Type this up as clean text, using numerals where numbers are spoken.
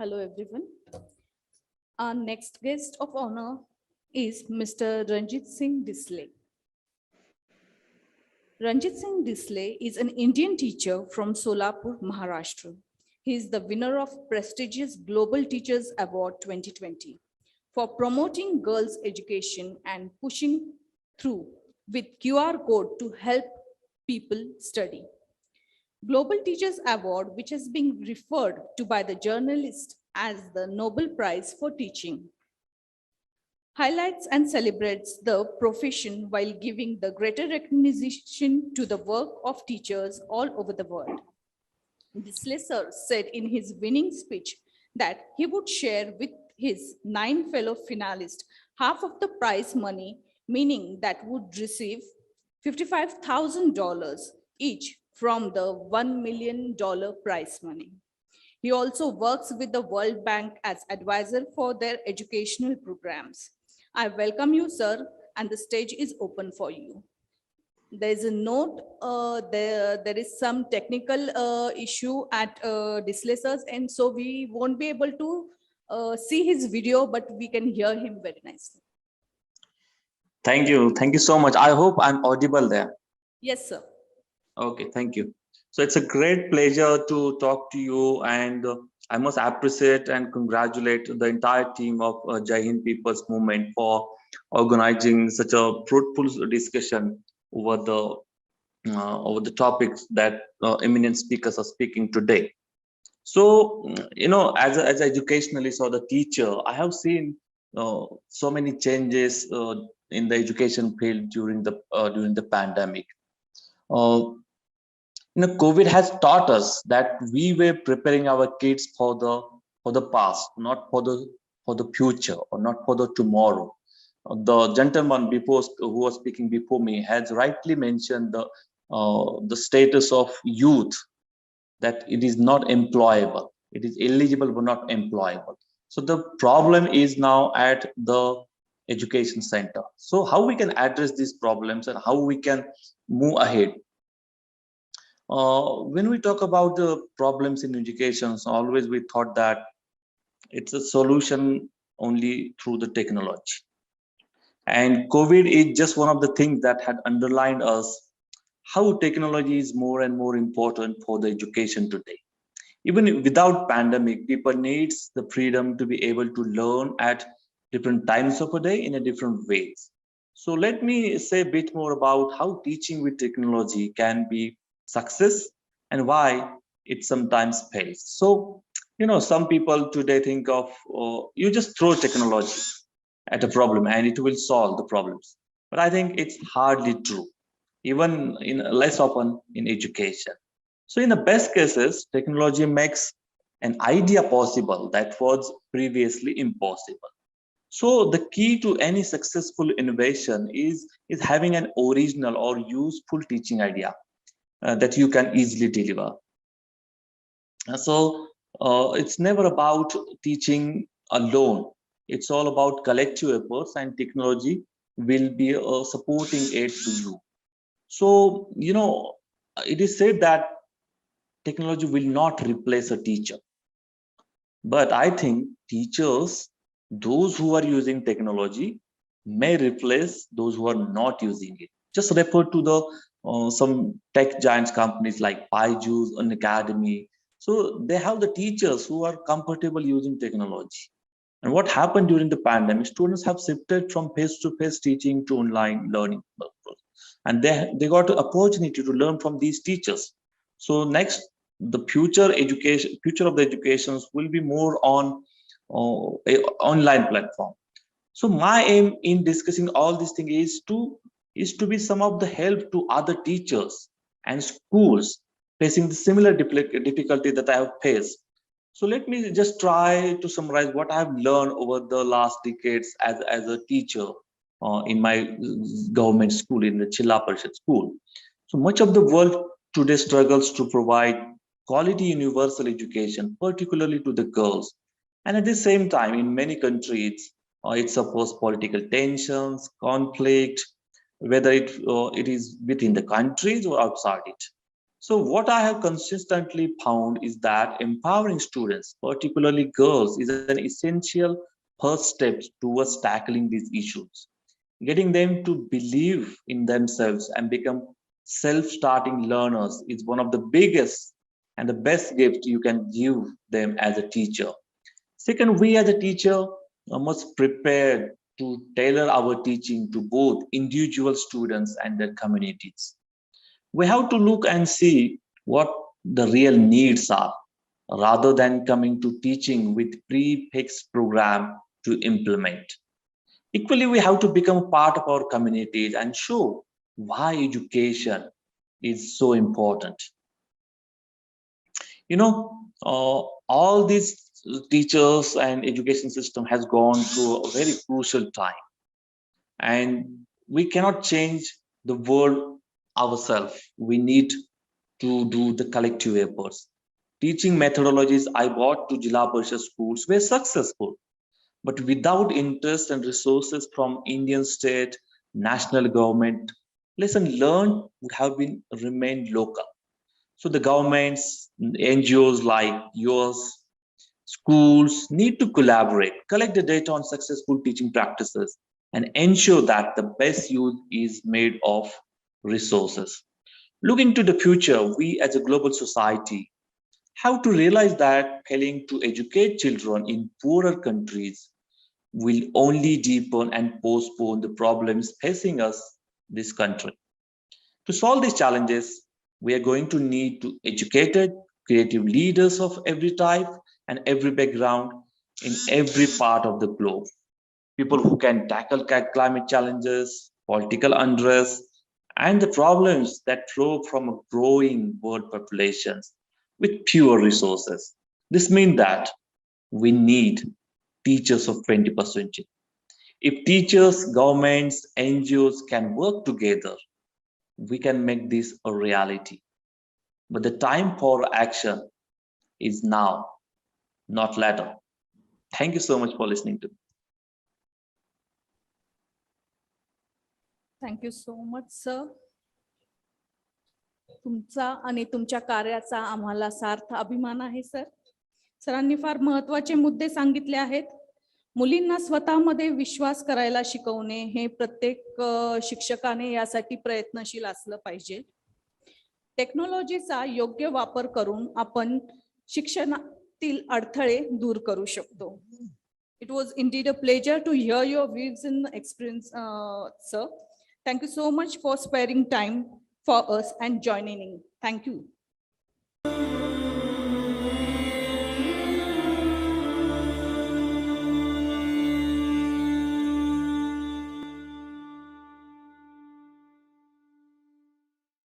Hello, everyone. Our next guest of honor is Mr. Ranjitsinh Disale. Ranjitsinh Disale is an Indian teacher from Solapur, Maharashtra. He is the winner of prestigious Global Teachers Award 2020 for promoting girls' education and pushing through with QR code to help people study. Global Teachers Award, which has been referred to by the journalist as the Nobel Prize for Teaching, highlights and celebrates the profession while giving the greater recognition to the work of teachers all over the world. This lesser said in his winning speech that he would share with his 9 fellow finalists half of the prize money, meaning that would receive $55,000 each from the $1 million prize money. He also works with the World Bank as advisor for their educational programs. I welcome you, sir, and the stage is open for you. There is a note, there is some technical issue at Displacer's, and so we won't be able to see his video, but we can hear him very nicely. Thank you. Thank you so much. I hope I'm audible there. Yes, sir. Okay, thank you. So it's a great pleasure to talk to you, and I must appreciate and congratulate the entire team of Jaihind People's Movement for organizing such a fruitful discussion over the topics that eminent speakers are speaking today. So, as an educationalist or the teacher, I have seen so many changes in the education field during the pandemic. Uh, COVID has taught us that we were preparing our kids for the past, not for the future or not for the tomorrow. The gentleman who was speaking before me has rightly mentioned the status of youth, that it is not employable. It is eligible but not employable. So the problem is now at the education center. So how we can address these problems and how we can move ahead. When we talk about the problems in education, so always we thought that it's a solution only through the technology. And COVID is just one of the things that had underlined us how technology is more and more important for the education today. Even without pandemic, people needs the freedom to be able to learn at different times of a day in a different ways. So let me say a bit more about how teaching with technology can be success and why it sometimes fails. So, some people today think of you just throw technology at a problem and it will solve the problems. But I think it's hardly true, even in less often in education. So in the best cases, technology makes an idea possible that was previously impossible. So the key to any successful innovation is having an original or useful teaching idea that you can easily deliver. So it's never about teaching alone. It's all about collective efforts, and technology will be a supporting aid to you. So, it is said that technology will not replace a teacher. But I think teachers, those who are using technology, may replace those who are not using it. Just refer to the some tech giants companies like Byju's and Academy. So they have the teachers who are comfortable using technology. And what happened during the pandemic, students have shifted from face-to-face teaching to online learning. And they got the opportunity to learn from these teachers. So next, the future of the educations will be more on a online platform. So my aim in discussing all these things is to be some of the help to other teachers and schools facing the similar difficulty that I have faced. So let me just try to summarize what I have learned over the last decades as a teacher in my government school, in the Chilla Parishad school. So much of the world today struggles to provide quality universal education, particularly to the girls. And at the same time, in many countries, it suffers political tensions, conflict, whether it is within the countries or outside it. So what I have consistently found is that empowering students, particularly girls, is an essential first step towards tackling these issues. Getting them to believe in themselves and become self-starting learners is one of the biggest and the best gift you can give them as a teacher. Second, we as a teacher must prepare to tailor our teaching to both individual students and their communities. We have to look and see what the real needs are rather than coming to teaching with pre-fixed program to implement. Equally, we have to become a part of our communities and show why education is so important. You know, all these teachers and education system has gone through a very crucial time, and we cannot change the world ourselves. We need to do the collective efforts. Teaching methodologies I brought to Jila Parishad schools were successful, but without interest and resources from Indian state, national government, lesson learned would have been remained local. So the governments, NGOs like yours, schools need to collaborate, collect the data on successful teaching practices, and ensure that the best use is made of resources. Looking to the future, we as a global society have to realize that failing to educate children in poorer countries will only deepen and postpone the problems facing us, this country. To solve these challenges, we are going to need to educated, creative leaders of every type and every background in every part of the globe. People who can tackle climate challenges, political unrest, and the problems that flow from a growing world populations with fewer resources. This means that we need teachers of 21st century. If teachers, governments, NGOs can work together, we can make this a reality. But the time for action is now, not later. Thank you so much for listening to me. Thank you so much, sir. तुमचा आणि तुमच्या कार्याचा आम्हाला सार्थ अभिमान आहे sir. सरांनी फार महत्त्वाचे मुद्दे सांगितले आहेत. मुलींना स्वतःमध्ये विश्वास करायला शिकवणे हे प्रत्येक शिक्षकाने यासाठी प्रयत्नशील असलं पाहिजे. टेक्नॉलॉजीचा योग्य वापर करून आपण शिक्षणातील अडथळे दूर करू शकतो. It was indeed a pleasure to hear your views and experience, sir. Thank you so much for sparing time for us and joining in. Thank you.